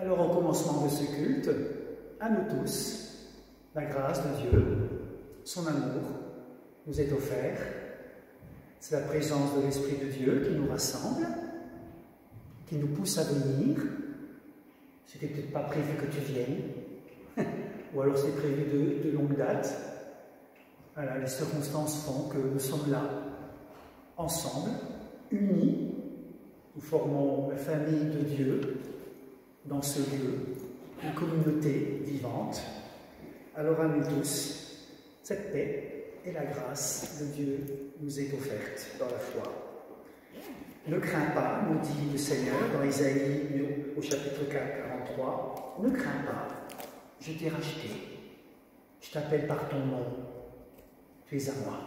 Alors, au commencement de ce culte, à nous tous, la grâce de Dieu, son amour, nous est offert. C'est la présence de l'Esprit de Dieu qui nous rassemble, qui nous pousse à venir. C'était peut-être pas prévu que tu viennes, ou alors c'est prévu de longue date. Voilà, les circonstances font que nous sommes là, ensemble, unis. Nous formons la famille de Dieu dans ce lieu, une communauté vivante. Alors à nous tous, cette paix et la grâce de Dieu nous est offerte dans la foi. Ne crains pas, nous dit le Seigneur dans Isaïe au chapitre 4, 43, ne crains pas, je t'ai racheté, je t'appelle par ton nom, tu es à moi.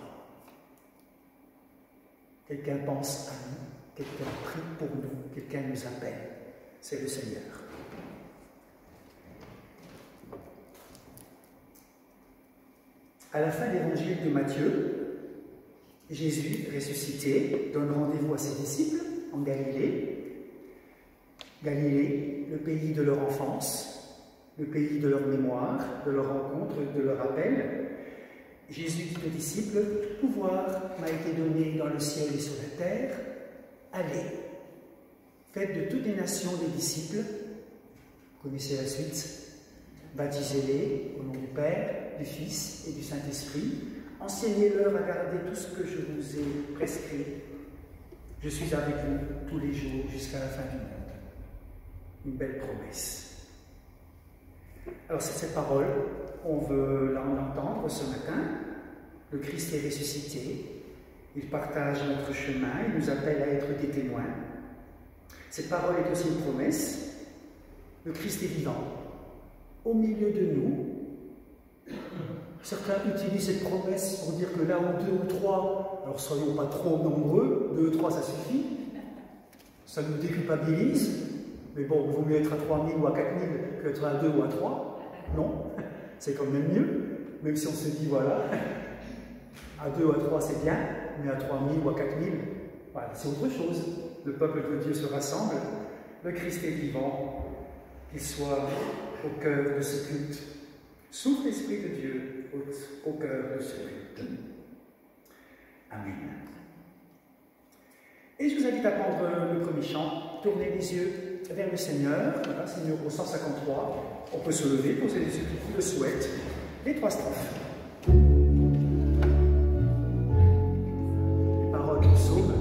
Quelqu'un pense à nous, quelqu'un prie pour nous, quelqu'un nous appelle, c'est le Seigneur. À la fin de l'évangile de Matthieu, Jésus, ressuscité, donne rendez-vous à ses disciples en Galilée. Galilée, le pays de leur enfance, le pays de leur mémoire, de leur rencontre, de leur appel. Jésus dit aux disciples, « Tout pouvoir m'a été donné dans le ciel et sur la terre. Allez, faites de toutes les nations des disciples. » Vous connaissez la suite. Baptisez-les au nom du Père, du Fils et du Saint-Esprit. Enseignez-leur à garder tout ce que je vous ai prescrit. Je suis avec vous tous les jours jusqu'à la fin du monde. Une belle promesse. Alors c'est cette parole qu'on veut l'entendre ce matin. Le Christ est ressuscité. Il partage notre chemin. Il nous appelle à être des témoins. Cette parole est aussi une promesse. Le Christ est vivant. Au milieu de nous, certains utilisent cette promesse pour dire que là où 2 ou 3, alors soyons pas trop nombreux, 2 ou 3 ça suffit, ça nous déculpabilise, mais bon, il vaut mieux être à 3000 ou à 4000 qu'être à 2 ou à 3, non, c'est quand même mieux, même si on se dit voilà, à 2 ou à 3 c'est bien, mais à 3000 ou à 4000, voilà, c'est autre chose. Le peuple de Dieu se rassemble, le Christ est vivant, qu'il soit au cœur de ce culte. Souffle l'Esprit de Dieu au cœur de ce culte. Amen. Et je vous invite à prendre le premier chant, tourner les yeux vers le Seigneur. Voilà, c'est numéro 153. On peut se lever, poser les yeux qui le souhaitent. Les 3 strophes. Les paroles du psaume.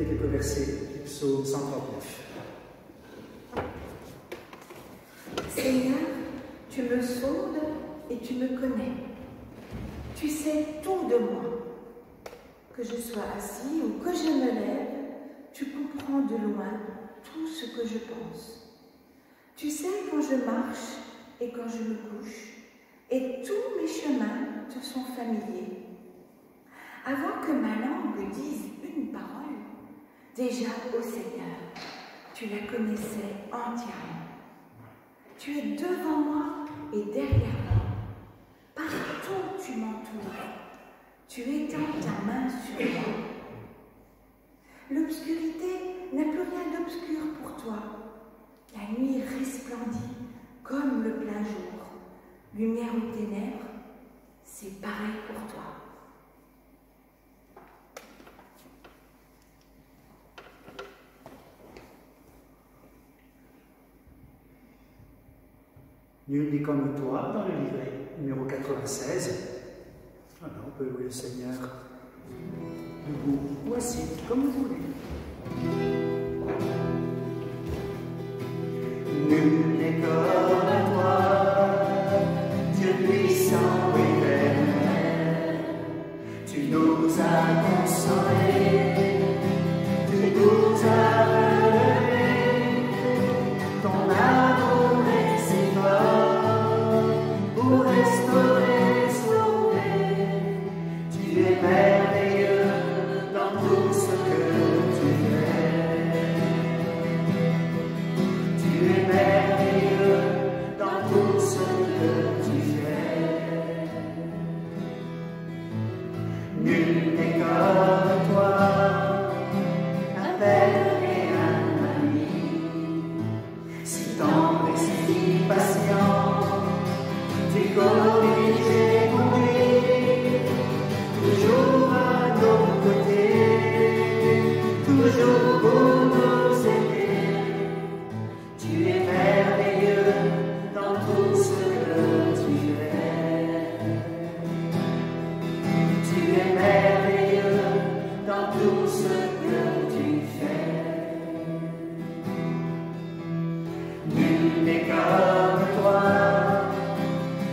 méditer quelques versets du psaume 139. Seigneur, tu me sondes et tu me connais. Tu sais tout de moi. Que je sois assis ou que je me lève, tu comprends de loin tout ce que je pense. Tu sais quand je marche et quand je me couche, et tous mes chemins te sont familiers. Avant que ma langue dise une parole, déjà, ô Seigneur, tu la connaissais entièrement. Tu es devant moi et derrière moi. Partout tu m'entoures. Tu étends ta main sur moi. L'obscurité n'a plus rien d'obscur pour toi. La nuit resplendit comme le plein jour. Lumière aux ténèbres, c'est pareil pour toi. Nul n'est comme toi dans le livret numéro 96. Voilà, on peut louer le Seigneur debout ou assis, comme vous voulez. Nul n'est comme toi, Dieu puissant et éternel. Tu nous as consolés, tu nous as relevés, ton amour est si fort pour restaurer, sauver. Tu es merveilleux dans tout ce que tu fais. Tu es merveilleux dans tout ce que tu fais. Nul n'est comme toi, un père et un ami, si tendre et si patient, tu corriges et conduis, toujours à nos côtés, toujours pour nous aider. Tu es merveilleux dans tout ce que tu fais. Tu es merveilleux dans tout ce que tu fais. Nul n'est comme toi,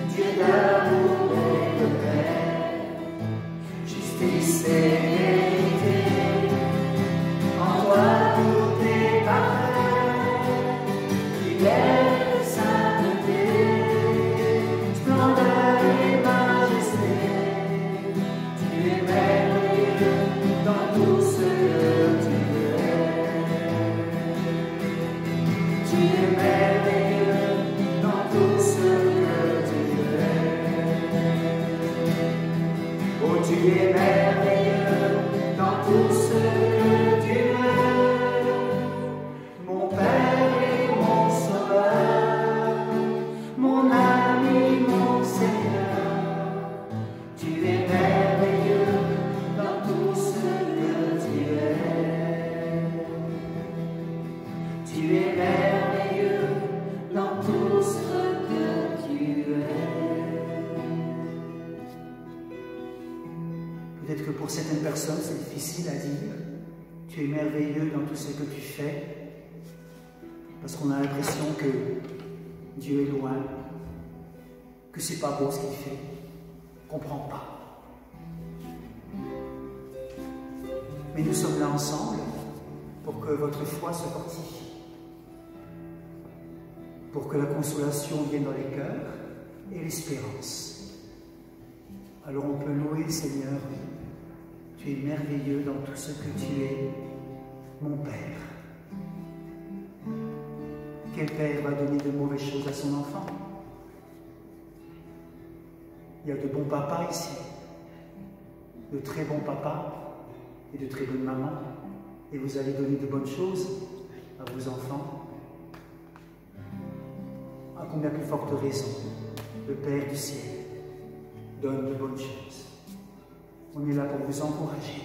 Dieu d'amour et de paix, justice et vérité, en toi tout est parfait. Fidèle sainteté, splendeur et majesté, tu es merveilleux dans tout ce que tu fais. Tu es merveilleux dans tout ce que tu fais. Oh, tu es merveilleux dans tout ce que tu fais. Mon Père et mon Sauveur, mon ami, mon Seigneur, tu es merveilleux dans tout ce que tu es. Tu es merveilleux dans tout ce que tu es. Peut-être que pour certaines personnes, c'est difficile à dire. Tu es merveilleux dans tout ce que tu fais, parce qu'on a l'impression que Dieu est loin, que c'est pas beau ce qu'il fait, qu'on ne comprend pas. Mais nous sommes là ensemble pour que votre foi se fortifie, pour que la consolation vienne dans les cœurs et l'espérance. Alors on peut louer, Seigneur, tu es merveilleux dans tout ce que tu es, mon Père. Quel père va donner de mauvaises choses à son enfant? Il y a de bons papas ici, de très bons papas et de très bonnes mamans, et vous allez donner de bonnes choses à vos enfants. À combien plus forte raison, le Père du ciel donne de bonnes choses. On est là pour vous encourager.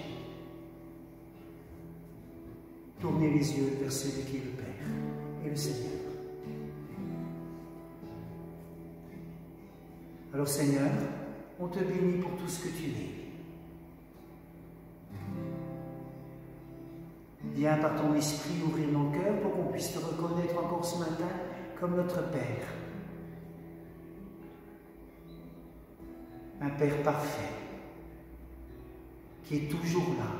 Tournez les yeux vers celui qui est le Père et le Seigneur. Alors Seigneur, on te bénit pour tout ce que tu es. Viens par ton esprit ouvrir nos cœurs pour qu'on puisse te reconnaître encore ce matin comme notre Père. Un Père parfait, qui est toujours là.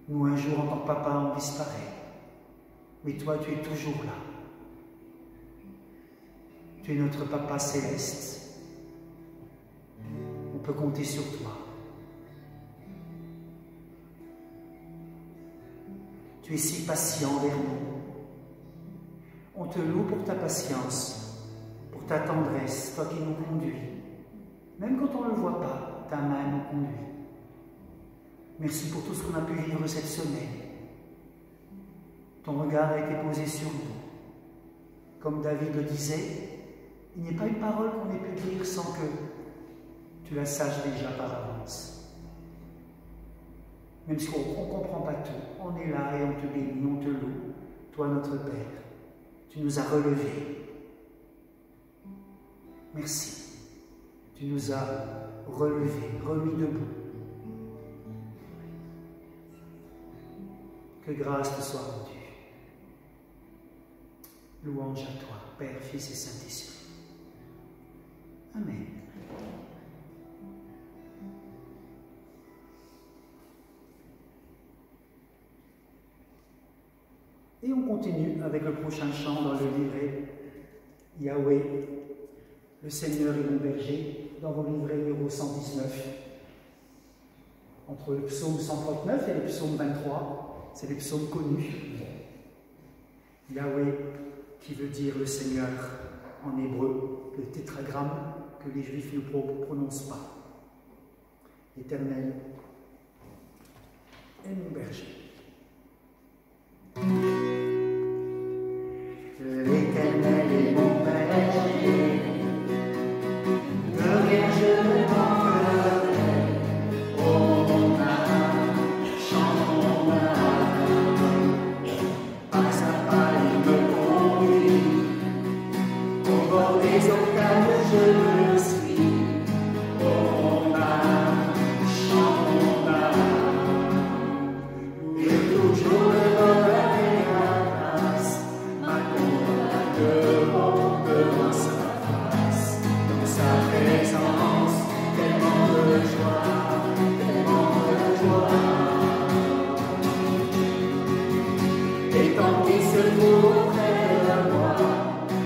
Nous, un jour, en tant que papa, on disparaît. Mais toi, tu es toujours là. Tu es notre papa céleste. On peut compter sur toi. Tu es si patient envers nous. On te loue pour ta patience, pour ta tendresse, toi qui nous conduis. Même quand on ne le voit pas, ta main nous conduit. Merci pour tout ce qu'on a pu vivre cette semaine. Ton regard a été posé sur nous. Comme David le disait, il n'y a pas une parole qu'on ait pu dire sans que tu la saches déjà par avance. Même si on ne comprend pas tout, on est là et on te bénit, on te loue. Toi, notre Père, tu nous as relevés. Merci. Tu nous as relevés, remis debout. Que grâce te soit rendue. Louange à toi, Père, Fils et Saint-Esprit. Amen. Et on continue avec le prochain chant dans le livret Yahweh, le Seigneur est mon berger, dans vos livrets numéro 119. Entre le psaume 139 et le psaume 23, c'est les psaumes connus. Yahweh, qui veut dire le Seigneur en hébreu, le tétragramme que les Juifs ne prononcent pas. L'Éternel est mon berger. L'Éternel est mon berger, de rien je ne manquerai. Oh mon âme, chante mon âme, par sa pas il me conduit, au bord des eaux calmes je me suis. Oh mon âme, chante mon âme, et toujours le bonheur et la grâce m'accompagnent devant sa face, dans sa présence, tellement de joie, tellement de joie. Et tant qu'il se trouve près de moi,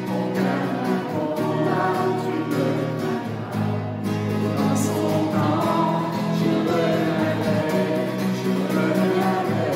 mon cœur, mon âme, tu me l'aggraves. Dans son temps, je me lèverai, je me lèverai.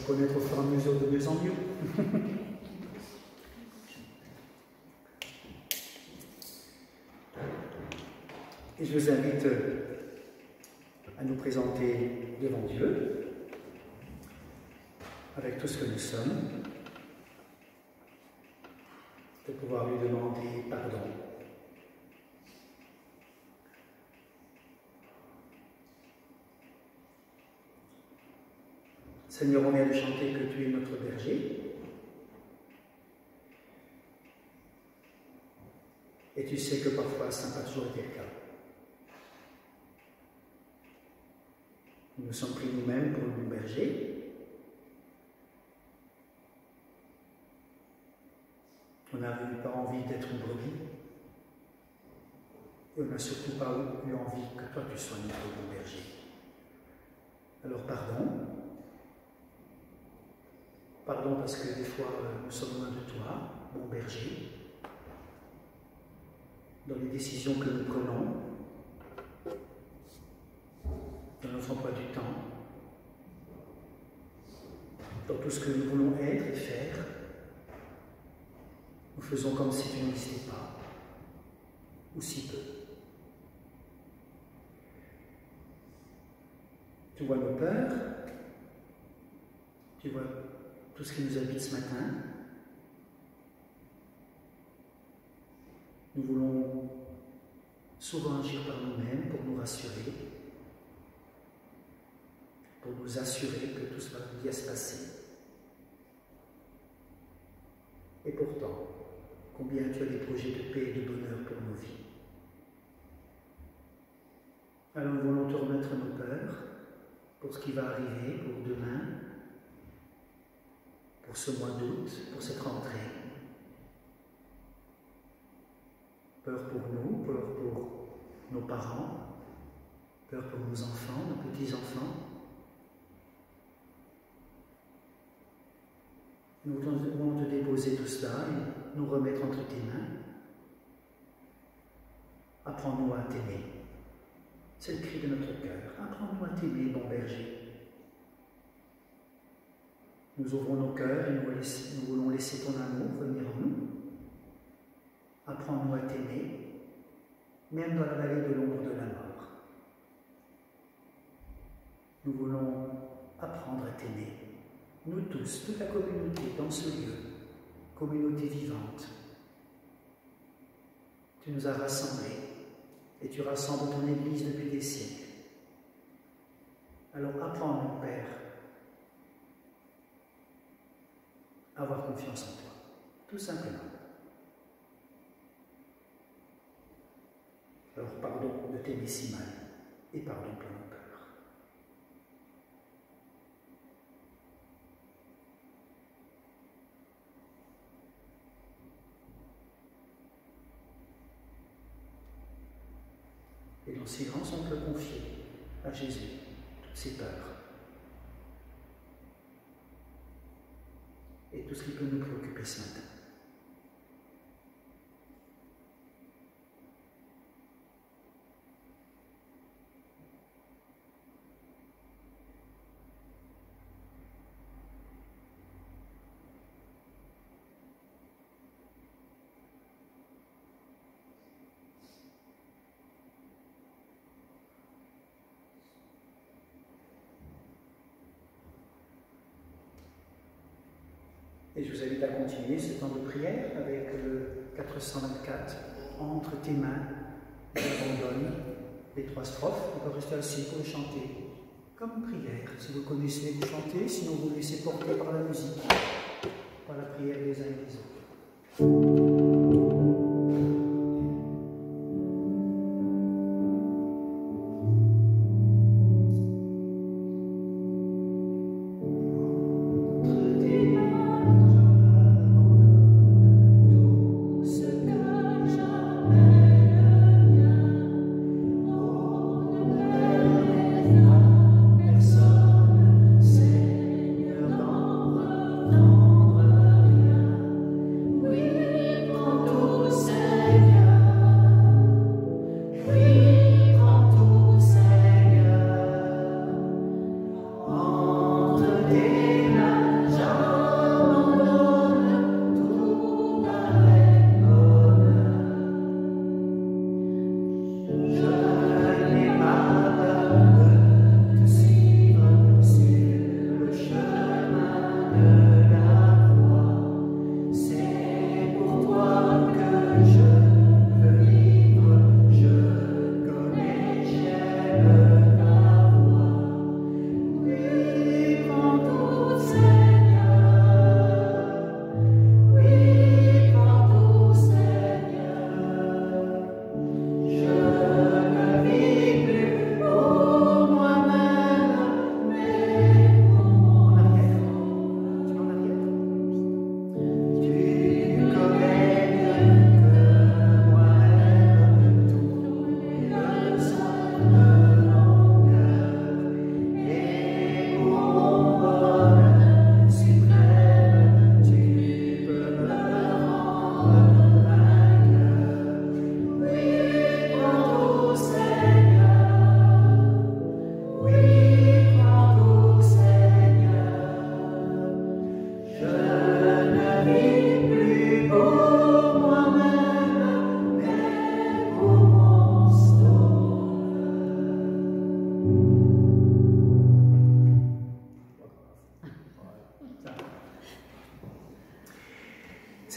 connaître au fur et à mesure de mieux en mieux. Et je vous invite à nous présenter devant Dieu, avec tout ce que nous sommes, de pouvoir lui demander pardon. Seigneur, on vient de chanter que tu es notre berger. Et tu sais que parfois ça n'a pas toujours été le cas. Nous nous sommes pris nous-mêmes pour nos bergers. On n'avait pas envie d'être une brebis. Et on n'a surtout pas eu envie que toi tu sois notre bon berger. Alors pardon. Pardon parce que des fois nous sommes loin de toi, bon berger, dans les décisions que nous prenons, dans notre emploi du temps, dans tout ce que nous voulons être et faire. Nous faisons comme si tu n'existais pas, ou si peu. Tu vois nos peurs, tu vois tout ce qui nous habite ce matin. Nous voulons souvent agir par nous-mêmes pour nous rassurer, pour nous assurer que tout va bien se passer. Et pourtant, combien tu as des projets de paix et de bonheur pour nos vies. Alors nous voulons te remettre nos peurs pour ce qui va arriver, pour demain, pour ce mois d'août, pour cette rentrée. Peur pour nous, peur pour nos parents, peur pour nos enfants, nos petits-enfants. Nous voulons te déposer tout cela et nous remettre entre tes mains. Apprends-nous à t'aimer. C'est le cri de notre cœur. Apprends-nous à t'aimer, bon berger. Nous ouvrons nos cœurs et nous voulons laisser ton amour venir en nous. Apprends-nous à t'aimer, même dans la vallée de l'ombre de la mort. Nous voulons apprendre à t'aimer. Nous tous, toute la communauté dans ce lieu, communauté vivante. Tu nous as rassemblés et tu rassembles ton Église depuis des siècles. Alors apprends-nous, Père, à avoir confiance en toi, tout simplement. Alors pardon de t'aimer si mal et pardon pour nos peurs. Et dans le silence, on peut confier à Jésus toutes ses peurs et tout ce qui peut nous préoccuper ce matin. Et je vous invite à continuer ce temps de prière avec le 424. Entre tes mains, j'abandonne les 3 strophes. On peut rester assis pour le chanter comme une prière. Si vous connaissez, vous chantez. Sinon, vous laissez porter par la musique, par la prière des uns et des autres. Oui.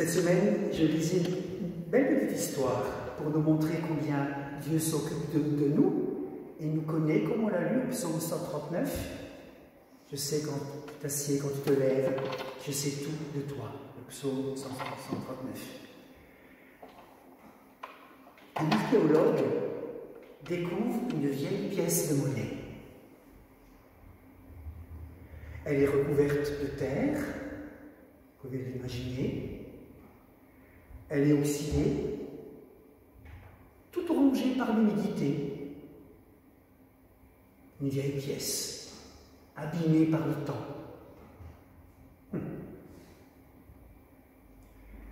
Cette semaine, je lisais une belle petite histoire pour nous montrer combien Dieu s'occupe de nous et nous connaît, comme on l'a lu, psaume 139. Je sais quand tu t'assieds, quand tu te lèves, je sais tout de toi, le psaume 139. Un archéologue découvre une vieille pièce de monnaie. Elle est recouverte de terre, vous pouvez l'imaginer. Elle est oxydée, toute rongée par l'humidité. Une vieille pièce, abîmée par le temps.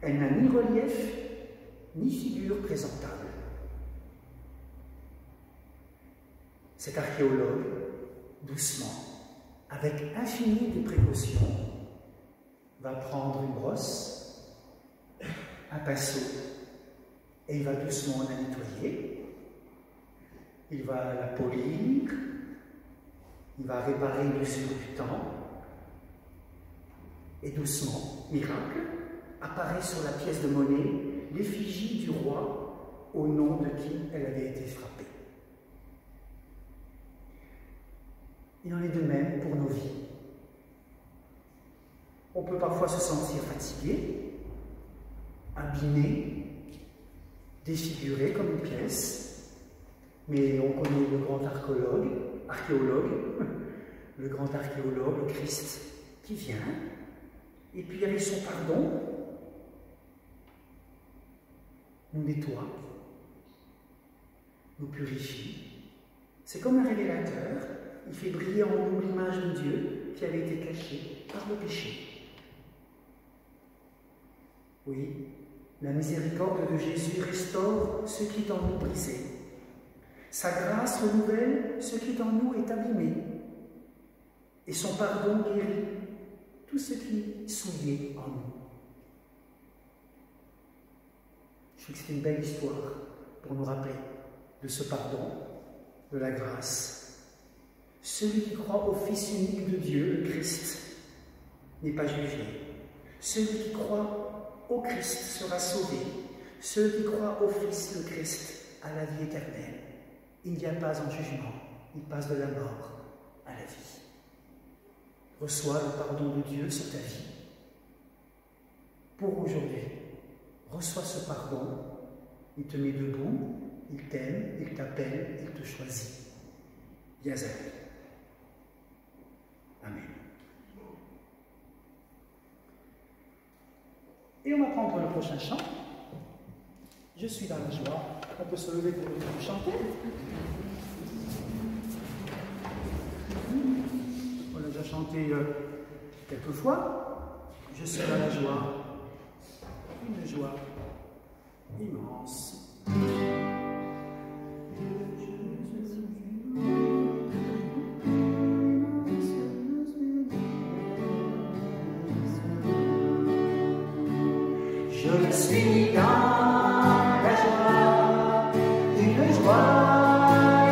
Elle n'a ni relief, ni figure présentable. Cet archéologue, doucement, avec infinie de précautions, va prendre une brosse, un pinceau, et il va doucement la nettoyer. Il va la polir, il va réparer l'usure du temps, et doucement, miracle, apparaît sur la pièce de monnaie l'effigie du roi au nom de qui elle avait été frappée. Il en est de même pour nos vies. On peut parfois se sentir fatigué, abîmé, défiguré comme une pièce, mais on connaît le grand archéologue, le grand archéologue, le Christ, qui vient, et puis avec son pardon, nous nettoie, nous purifie. C'est comme un révélateur, il fait briller en nous l'image de Dieu qui avait été cachée par le péché. Oui, la miséricorde de Jésus restaure ce qui est en nous brisé. Sa grâce renouvelle ce qui en nous est abîmé. Et son pardon guérit tout ce qui est souillé en nous. Je trouve que c'est une belle histoire pour nous rappeler de ce pardon, de la grâce. Celui qui croit au Fils unique de Dieu, le Christ, n'est pas jugé. Celui qui croit au Christ sera sauvé. Celui qui croit au Fils, le Christ, a la vie éternelle. Il n'y a pas en jugement, il passe de la mort à la vie. Reçois le pardon de Dieu sur ta vie. Pour aujourd'hui, reçois ce pardon. Il te met debout, il t'aime, il t'appelle, il te choisit. Yazel. Amen. Et on va prendre le prochain chant. Je suis dans la joie. On peut se lever pour chanter. On l'a déjà chanté quelques fois. Je suis dans la joie. Une joie immense. Je suis dans la joie, une joie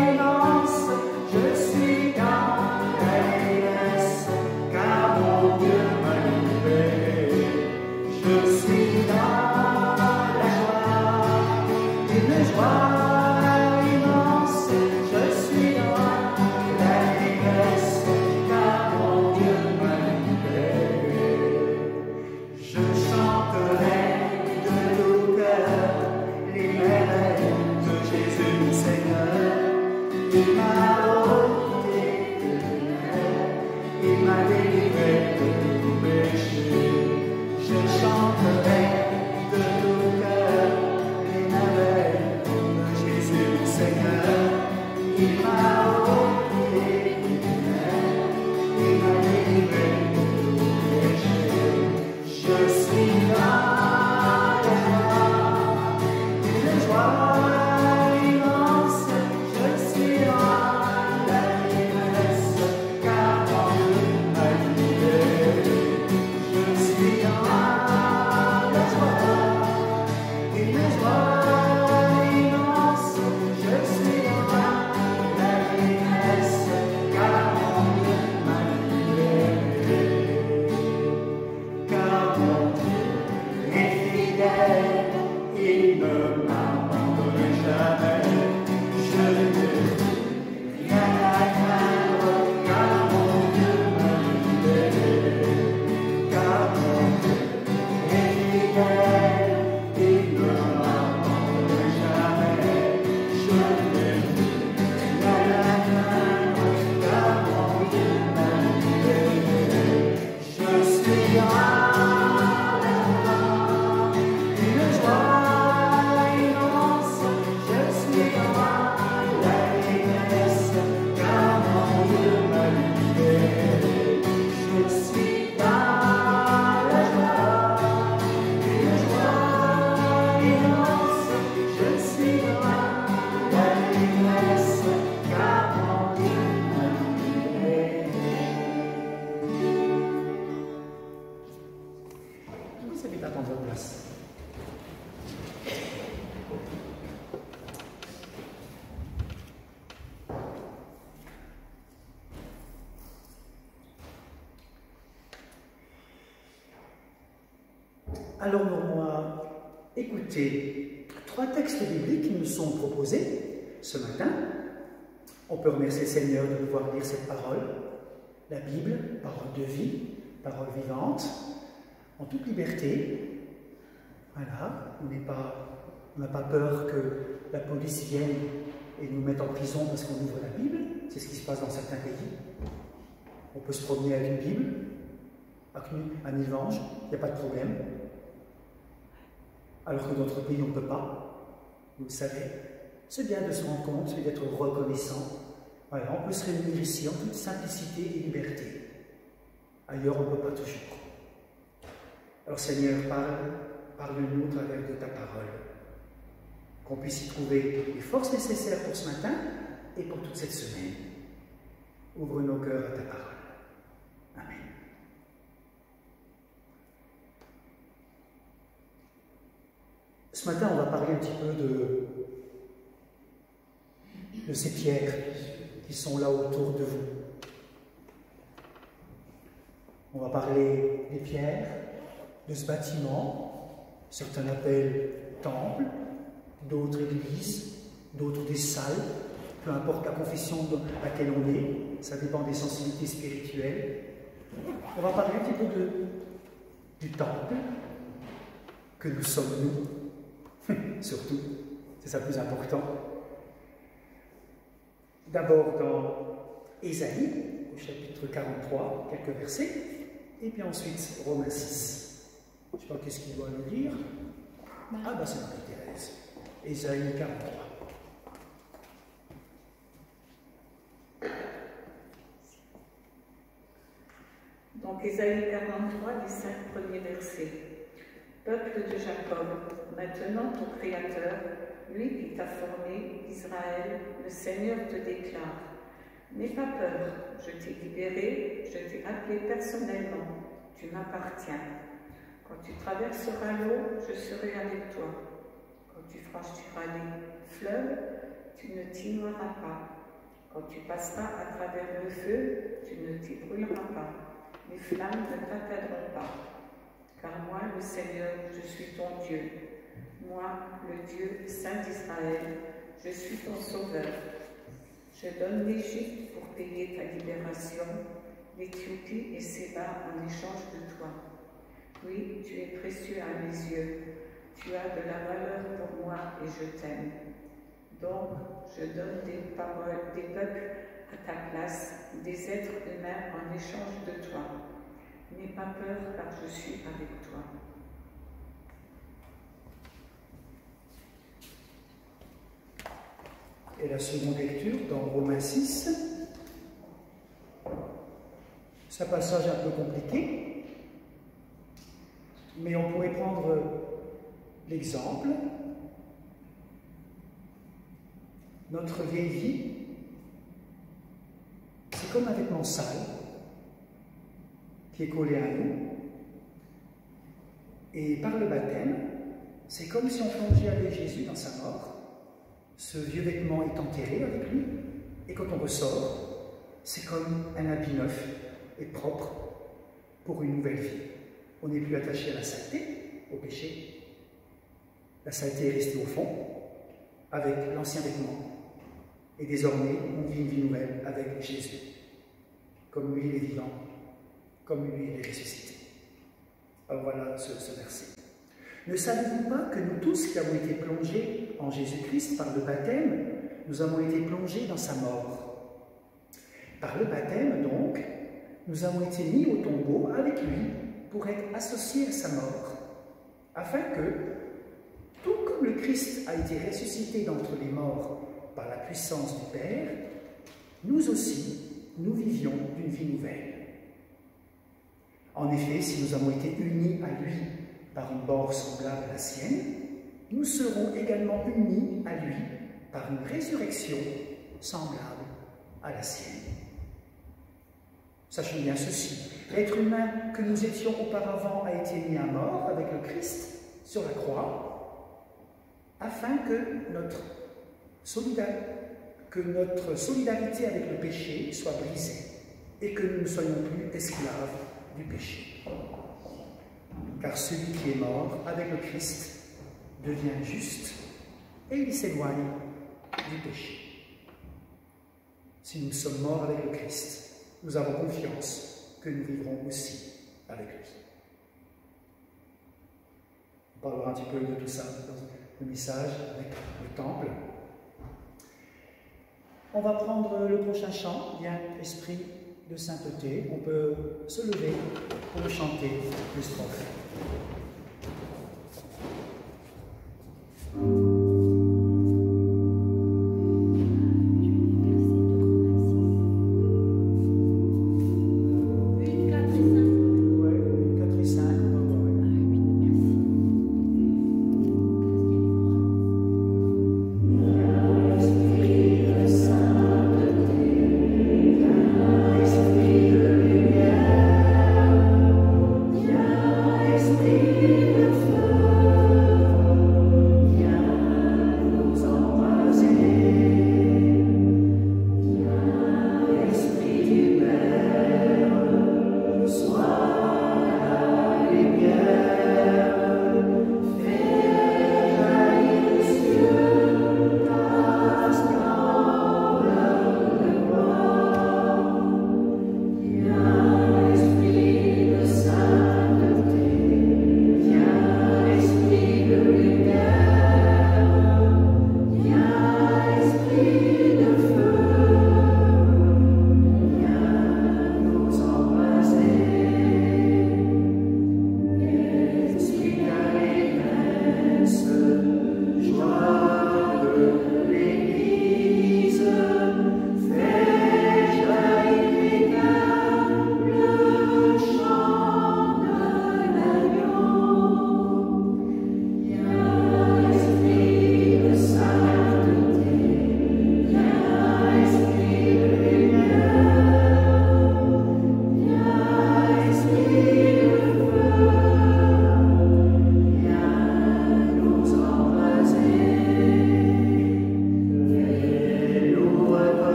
immense. Je suis dans l'allégresse, car mon Dieu m'a libéré. Je suis dans la joie, une joie immense. Je suis dans l'allégresse, car mon Dieu m'a libéré. Je chanterai il m'a ôté de lumière, il m'a délivré de tout péché. Je chanterai de tout cœur les merveilles de Jésus le Seigneur. Il m'a ôté de lumière, il m'a délivré de tout péché. Je suis dans la joie, une joie. Alors nous allons écouter 3 textes bibliques qui nous sont proposés ce matin. On peut remercier le Seigneur de pouvoir lire cette parole, la Bible, parole de vie, parole vivante, en toute liberté. Voilà, on n'a pas peur que la police vienne et nous mette en prison parce qu'on ouvre la Bible. C'est ce qui se passe dans certains pays. On peut se promener avec une Bible, avec un évangile, il n'y a pas de problème. Alors que dans d'autres pays, on ne peut pas. Vous le savez. C'est bien de se rendre compte et d'être reconnaissant. Voilà, on peut se réunir ici en toute simplicité et liberté. Ailleurs, on ne peut pas toujours. Alors Seigneur, parle-nous au travers de ta parole. Qu'on puisse y trouver les forces nécessaires pour ce matin et pour toute cette semaine. Ouvre nos cœurs à ta parole. Amen. Ce matin, on va parler un petit peu de ces pierres qui sont là autour de vous. On va parler des pierres, de ce bâtiment. Certains l'appellent temple, d'autres églises, d'autres des salles. Peu importe la confession à laquelle on est, ça dépend des sensibilités spirituelles. On va parler un petit peu du temple que nous sommes nous, surtout, c'est ça le plus important. D'abord dans Ésaïe, au chapitre 43, quelques versets, et puis ensuite Romains 6. Je ne sais pas qu'est-ce qu'il doit nous dire. Ah ben c'est Marie-Thérèse. Ésaïe 43. Donc Ésaïe 43, les 5 premiers versets. Peuple de Jacob, maintenant ton Créateur, lui qui t'a formé, Israël, le Seigneur te déclare. N'aie pas peur, je t'ai libéré, je t'ai appelé personnellement, tu m'appartiens. Quand tu traverseras l'eau, je serai avec toi. Quand tu franchiras les fleuves, tu ne t'y noieras pas. Quand tu passeras à travers le feu, tu ne t'y brûleras pas. Les flammes ne t'atteindront pas. Car moi, le Seigneur, je suis ton Dieu. Moi, le Dieu saint d'Israël, je suis ton sauveur. Je donne l'Égypte pour payer ta libération, l'Éthiopie et Séba en échange de toi. Oui, tu es précieux à mes yeux. Tu as de la valeur pour moi et je t'aime. Donc, je donne des peuples à ta place, des êtres humains en échange de toi. N'aie pas peur car je suis avec toi. Et la seconde lecture dans Romains 6. C'est un passage un peu compliqué, mais on pourrait prendre l'exemple. Notre vieille vie, c'est comme un vêtement sale qui est collé à nous. Et par le baptême, c'est comme si on plongeait avec Jésus dans sa mort. Ce vieux vêtement est enterré avec lui, et quand on ressort, c'est comme un habit neuf et propre pour une nouvelle vie. On n'est plus attaché à la saleté, au péché. La saleté est restée au fond, avec l'ancien vêtement. Et désormais, on vit une vie nouvelle avec Jésus. Comme lui, il est vivant, comme lui, il est ressuscité. Alors voilà ce verset. Ne savez-vous pas que nous tous qui avons été plongés en Jésus-Christ par le baptême, nous avons été plongés dans sa mort? Par le baptême, donc, nous avons été mis au tombeau avec lui pour être associés à sa mort, afin que, tout comme le Christ a été ressuscité d'entre les morts par la puissance du Père, nous aussi, nous vivions d'une vie nouvelle. En effet, si nous avons été unis à lui par une mort semblable à la sienne, nous serons également unis à lui par une résurrection semblable à la sienne. Sachons bien ceci, l'être humain que nous étions auparavant a été mis à mort avec le Christ sur la croix, afin que notre solidarité avec le péché soit brisée et que nous ne soyons plus esclaves du péché. car celui qui est mort avec le Christ devient juste et il s'éloigne du péché. Si nous sommes morts avec le Christ, nous avons confiance que nous vivrons aussi avec lui. On parlera un petit peu de tout ça dans le message avec le temple. On va prendre le prochain chant, Viens Esprit de sainteté. On peut se lever pour le chanter, le strophe.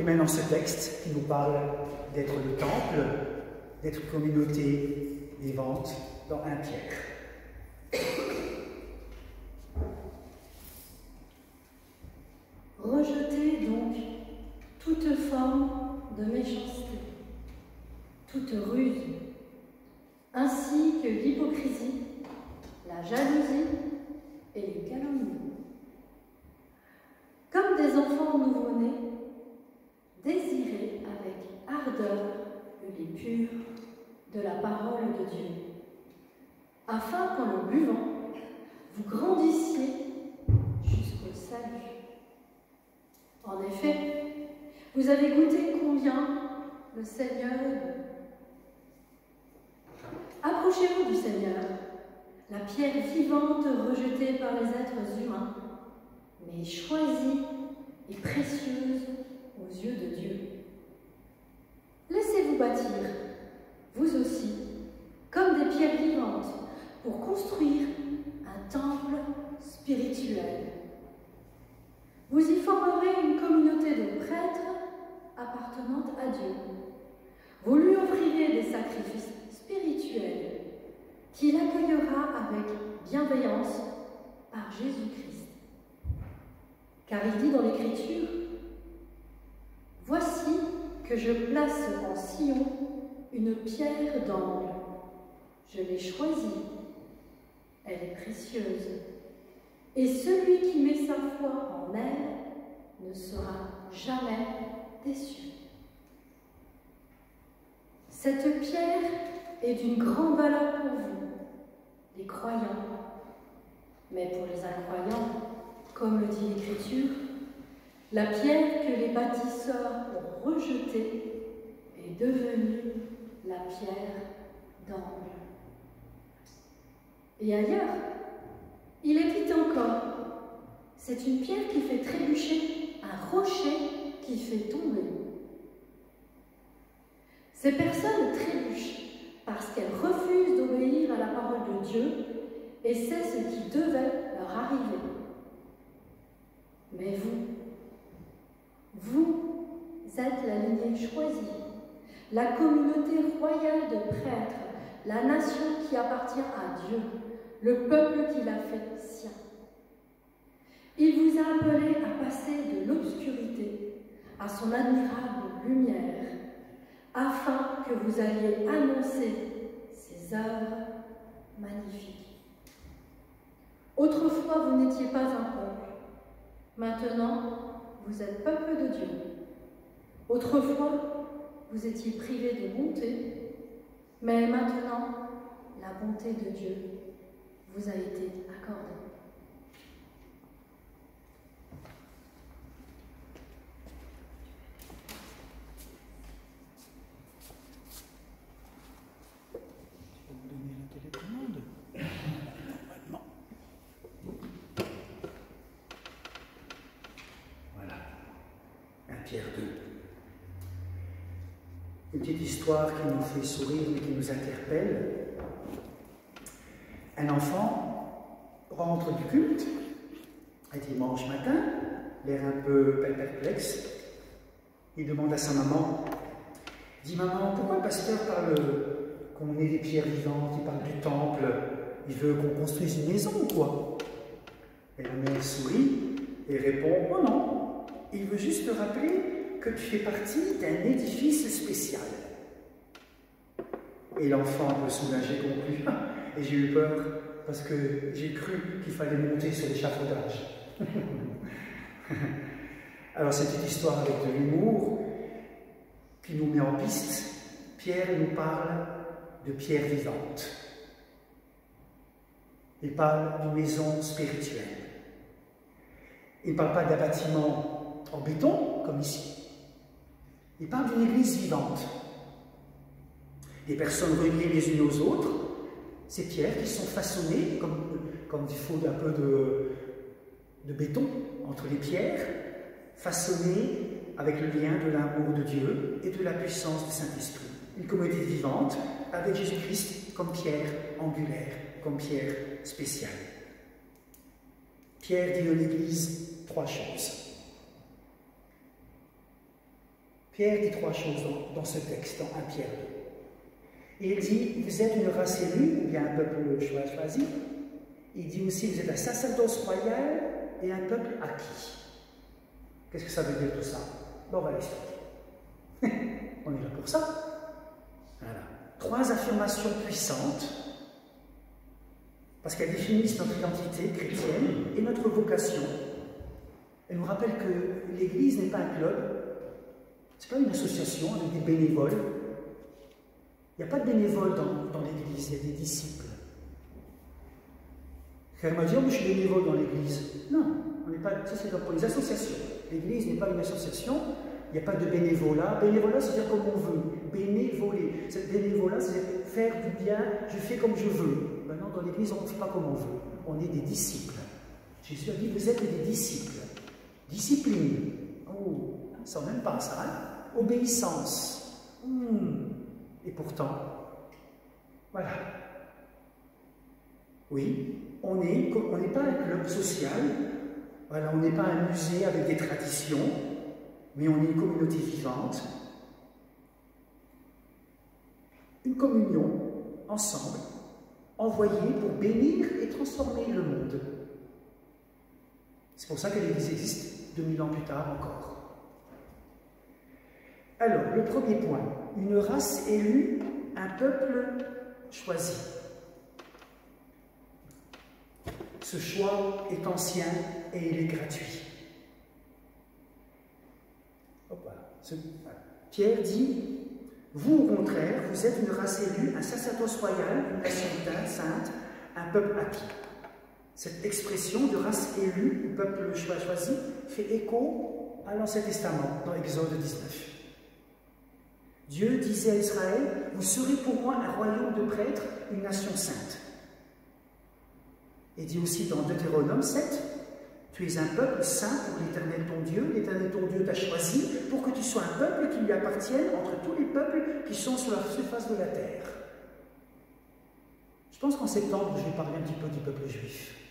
Maintenant, ce texte qui nous parle d'être le temple, d'être communauté vivante dans 1 Pierre. Rejetez donc toute forme de méchanceté, toute ruse, ainsi que l'hypocrisie, la jalousie et les calomnies. Comme des enfants nouveau-nés, désirez avec ardeur le lait pur de la parole de Dieu, afin qu'en le buvant, vous grandissiez jusqu'au salut. En effet, vous avez goûté combien le Seigneur est bon. Approchez-vous du Seigneur, la pierre vivante rejetée par les êtres humains, mais choisie et précieuse aux yeux de Dieu. Laissez-vous bâtir, vous aussi, comme des pierres vivantes, pour construire un temple spirituel. Vous y formerez une communauté de prêtres appartenant à Dieu. Vous lui offrirez des sacrifices spirituels qu'il accueillera avec bienveillance par Jésus-Christ. Car il dit dans l'Écriture, « Voici que je place en Sion une pierre d'angle. Je l'ai choisie, elle est précieuse. Et celui qui met sa foi en elle ne sera jamais déçu. » Cette pierre est d'une grande valeur pour vous, les croyants, Mais pour les incroyants, comme le dit l'Écriture, la pierre que les bâtisseurs ont rejetée est devenue la pierre d'angle. Et ailleurs, il est dit encore, c'est une pierre qui fait trébucher, un rocher qui fait tomber. Ces personnes trébuchent parce qu'elles refusent d'obéir à la parole de Dieu et c'est ce qui devait leur arriver. Mais vous êtes la lignée choisie, la communauté royale de prêtres, la nation qui appartient à Dieu, le peuple qu'il a fait sien. Il vous a appelé à passer de l'obscurité à son admirable lumière, afin que vous alliez annoncer ses œuvres magnifiques. Autrefois, vous n'étiez pas un peuple. Maintenant, vous êtes peuple de Dieu. Autrefois, vous étiez privé de bonté, mais maintenant, la bonté de Dieu vous a été accordée. Pierre 2. Une petite histoire qui nous fait sourire mais qui nous interpelle. Un enfant rentre du culte un dimanche matin, l'air un peu perplexe. Il demande à sa maman, il dit « Maman, pourquoi le pasteur parle qu'on est des pierres vivantes, il parle du temple, il veut qu'on construise une maison ou quoi ?» Et la mère sourit et répond « Oh non, il veut juste te rappeler que tu fais partie d'un édifice spécial. » Et l'enfant, un peu soulagé, conclut « Et j'ai eu peur parce que j'ai cru qu'il fallait monter sur l'échafaudage. » Alors cette petite histoire avec de l'humour qui nous met en piste, Pierre nous parle de pierres vivantes. Il parle d'une maison spirituelle. Il ne parle pas d'un bâtiment en béton, comme ici. Il parle d'une église vivante. Des personnes reliées les unes aux autres, ces pierres qui sont façonnées, comme il faut un peu de béton entre les pierres, façonnées avec le lien de l'amour de Dieu et de la puissance du Saint-Esprit. Une communauté vivante avec Jésus-Christ comme pierre angulaire, comme pierre spéciale. Pierre dit de l'Église 3 choses. Pierre dit 3 choses dans ce texte, dans 1 Pierre 2. Il dit, vous êtes une race élue, ou bien un peuple choisi. Il dit aussi, vous êtes un sacerdoce royal et un peuple acquis. Qu'est-ce que ça veut dire tout ça? Bon, on va l'expliquer. On est là pour ça. Voilà. 3 affirmations puissantes, parce qu'elles définissent notre identité chrétienne et notre vocation. Elles nous rappellent que l'Église n'est pas un club, ce n'est pas une association avec des bénévoles. Il n'y a pas de bénévoles dans l'Église, il y a des disciples. Quelqu'un m'a dit, oh, mais je suis bénévole dans l'Église. Non, on n'est pas, ça c'est pour les associations. L'Église n'est pas une association, il n'y a pas de bénévolat. Bénévolat, c'est-à-dire comme on veut. Bénévoler. Bénévolat, c'est faire du bien, je fais comme je veux. Maintenant, dans l'Église, on ne fait pas comme on veut. On est des disciples. Jésus a dit, vous êtes des disciples. Discipline. Oh, ça n'aime pas ça. Hein? Obéissance. Et pourtant, voilà. Oui, on n'est pas un club social. Voilà, on n'est pas un musée avec des traditions, mais on est une communauté vivante. Une communion, ensemble, envoyée pour bénir et transformer le monde. C'est pour ça que l'Église existe 2000 ans plus tard encore. Alors, le premier point, une race élue, un peuple choisi. Ce choix est ancien et il est gratuit. Pierre dit, vous au contraire, vous êtes une race élue, un sacerdoce royal, une nation sainte, un peuple acquis. Cette expression de race élue, du peuple choisi, fait écho à l'Ancien Testament, dans Exode 19. Dieu disait à Israël, « Vous serez pour moi un royaume de prêtres, une nation sainte. » Et dit aussi dans Deutéronome 7, « Tu es un peuple saint pour l'Éternel ton Dieu. L'Éternel ton Dieu t'a choisi pour que tu sois un peuple qui lui appartienne entre tous les peuples qui sont sur la surface de la terre. » Je pense qu'en septembre, je vais parler un petit peu du peuple juif.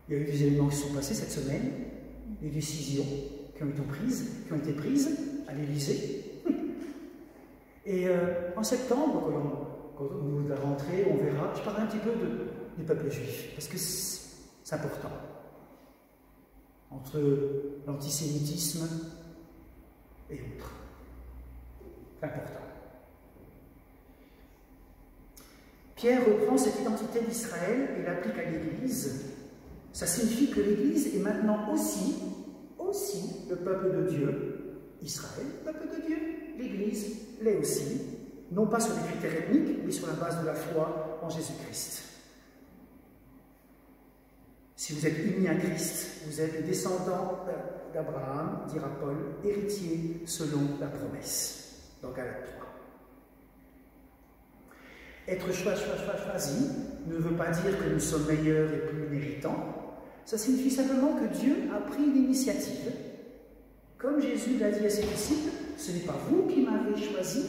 Il y a eu des éléments qui se sont passés cette semaine, des décisions qui ont été prises à l'Élysée. Et en septembre, quand nous la rentrée, on verra, je parlerai un petit peu du peuple juif, parce que c'est important. Entre l'antisémitisme et autres. C'est important. Pierre reprend cette identité d'Israël et l'applique à l'Église. Ça signifie que l'Église est maintenant aussi le peuple de Dieu. Israël, le peuple de Dieu. L'Église l'est aussi, non pas sur des critères ethniques, mais sur la base de la foi en Jésus-Christ. Si vous êtes unis à Christ, vous êtes les descendants d'Abraham, dira Paul, héritiers selon la promesse, dans Galates 3. Être choisi ne veut pas dire que nous sommes meilleurs et plus méritants. Ça signifie simplement que Dieu a pris l'initiative. Comme Jésus l'a dit à ses disciples, ce n'est pas vous qui m'avez choisi,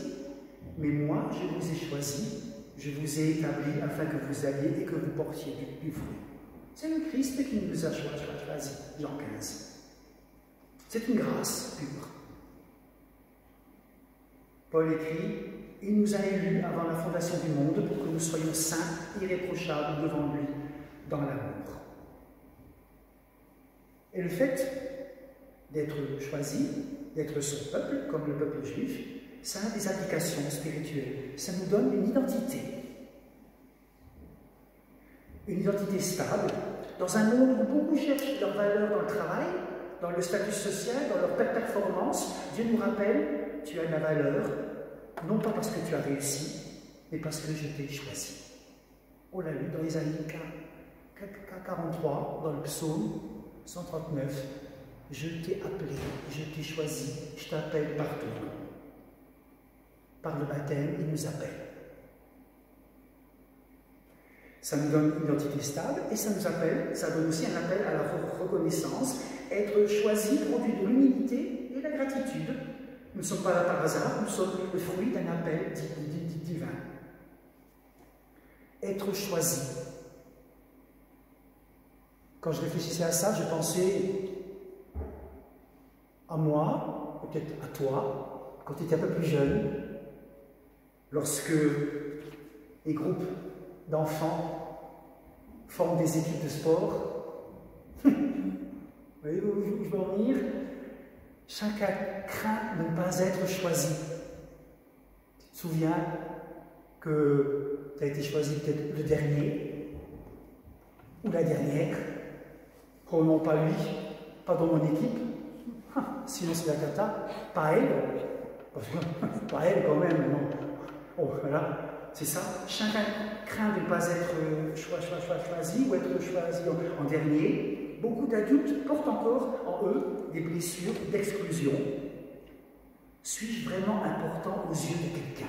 mais moi je vous ai choisi, je vous ai établi afin que vous alliez et que vous portiez du fruit. C'est le Christ qui nous a choisi, Jean 15. C'est une grâce pure. Paul écrit, « Il nous a élus avant la fondation du monde pour que nous soyons saints, irréprochables devant lui, dans l'amour. » Et le fait d'être choisi, d'être son peuple, comme le peuple juif, ça a des applications spirituelles. Ça nous donne une identité. Une identité stable, dans un monde où beaucoup cherchent leur valeur dans le travail, dans le statut social, dans leur performance. Dieu nous rappelle, tu as de la valeur, non pas parce que tu as réussi, mais parce que je t'ai choisi. On l'a lu dans Ésaïe 43, dans le psaume 139. Je t'ai appelé, je t'ai choisi, je t'appelle par ton nom. Par le baptême, il nous appelle. Ça nous donne une identité stable et ça donne aussi un appel à la reconnaissance. Être choisi produit de l'humilité et de la gratitude. Nous ne sommes pas là par hasard, nous sommes le fruit d'un appel divin. Être choisi. Quand je réfléchissais à ça, je pensais à moi, peut-être à toi, quand tu étais un peu plus jeune, lorsque les groupes d'enfants forment des équipes de sport. Vous voyez où je veux en venir? Chacun craint de ne pas être choisi. Tu te souviens que tu as été choisi peut-être le dernier ou la dernière. Oh non, pas lui, pas dans mon équipe. Sinon c'est la cata. Pas elle. Pas elle quand même, non. Oh, voilà. C'est ça, chacun craint de ne pas être choisi ou être choisi en dernier. Beaucoup d'adultes portent encore en eux des blessures d'exclusion. Suis-je vraiment important aux yeux de quelqu'un?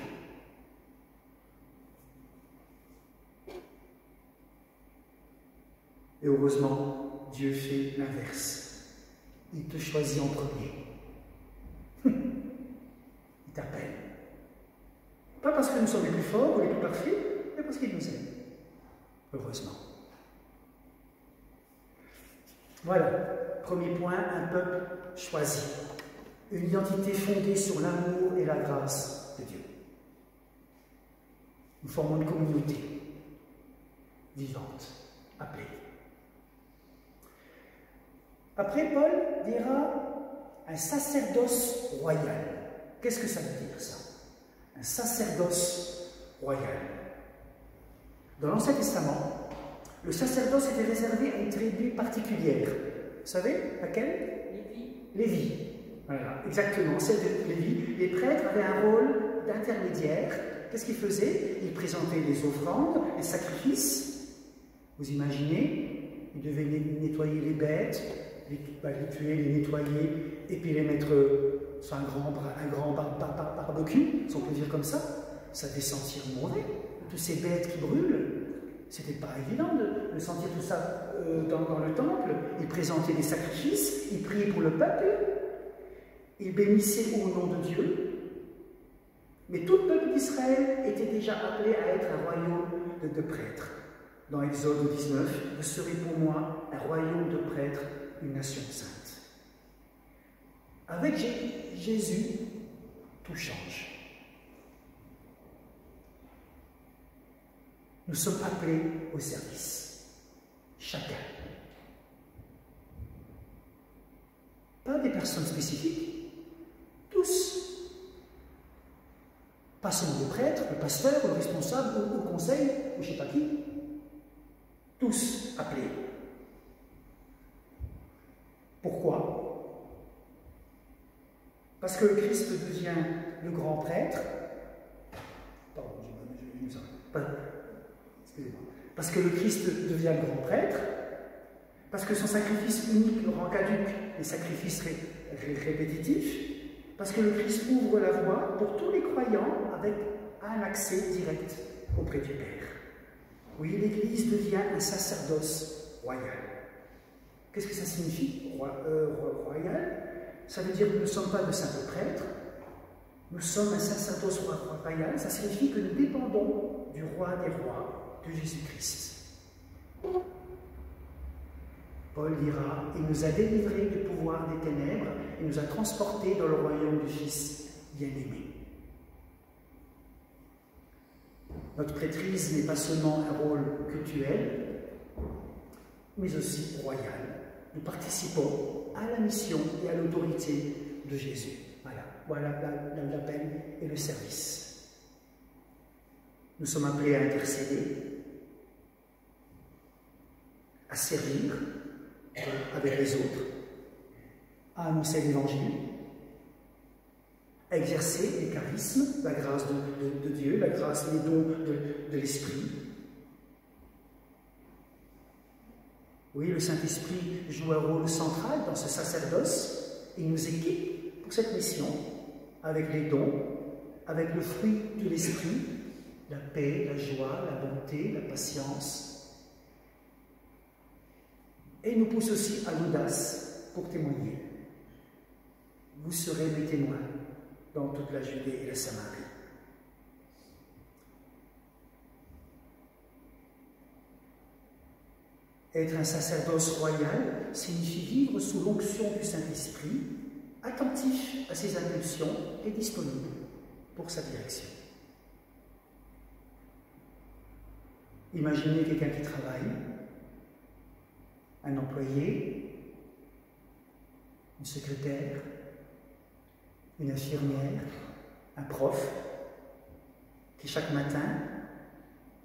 Et heureusement, Dieu fait l'inverse. Il te choisit en premier. Il t'appelle. Pas parce que nous sommes les plus forts ou les plus parfaits, mais parce qu'il nous aime. Heureusement. Voilà, premier point, un peuple choisi. Une identité fondée sur l'amour et la grâce de Dieu. Nous formons une communauté vivante, appelée. Après, Paul dira un sacerdoce royal. Qu'est-ce que ça veut dire, ça? Un sacerdoce royal. Dans l'Ancien Testament, le sacerdoce était réservé à une tribu particulière. Vous savez, laquelle? Lévi. Voilà, exactement, celle de Lévi. Les prêtres avaient un rôle d'intermédiaire qu'est-ce qu'il faisait? Il présentait les offrandes, les sacrifices. Vous imaginez? Il devait nettoyer les bêtes, les tuer, les nettoyer, et puis les mettre sur un grand barbecue, si on peut dire comme ça. Ça devait sentir mauvais. Toutes ces bêtes qui brûlent, c'était pas évident de sentir tout ça dans le temple. Il présentait des sacrifices, il priait pour le peuple, il bénissait au nom de Dieu. Mais tout le peuple d'Israël était déjà appelé à être un royaume de prêtres. Dans Exode 19, vous serez pour moi un royaume de prêtres, une nation sainte. Avec Jésus, tout change. Nous sommes appelés au service, chacun. Pas des personnes spécifiques, tous. Pas seulement le prêtre, le pasteur, le responsable, ou le conseil, ou je ne sais pas qui. Tous appelés. Pourquoi? Parce que le Christ devient le grand prêtre. Pardon, excusez-moi. Parce que le Christ devient le grand prêtre, parce que son sacrifice unique le rend caduc les sacrifices répétitifs, parce que le Christ ouvre la voie pour tous les croyants avec un accès direct auprès du Père. Oui, l'Église devient un sacerdoce royal. Qu'est-ce que ça signifie, royal? Ça veut dire que nous ne sommes pas de simples prêtres, nous sommes un sacerdoce royal. Ça signifie que nous dépendons du roi des rois, de Jésus-Christ. Paul dira, il nous a délivrés du pouvoir des ténèbres et nous a transportés dans le royaume du Fils bien-aimé. Notre prêtrise n'est pas seulement un rôle cultuel, mais aussi royal. Nous participons à la mission et à l'autorité de Jésus. Voilà l'appel et le service. Nous sommes appelés à intercéder, à servir avec les autres, à annoncer l'Évangile, à exercer les charismes, la grâce de Dieu, la grâce, les dons de l'Esprit. Oui, le Saint-Esprit joue un rôle central dans ce sacerdoce et nous équipe pour cette mission avec les dons, avec le fruit de l'Esprit, la paix, la joie, la bonté, la patience. Et nous pousse aussi à l'audace pour témoigner. Vous serez mes témoins dans toute la Judée et la Samarie. Être un sacerdoce royal signifie vivre sous l'onction du Saint-Esprit, attentif à ses impulsions et disponible pour sa direction. Imaginez quelqu'un qui travaille, un employé, une secrétaire, une infirmière, un prof, qui chaque matin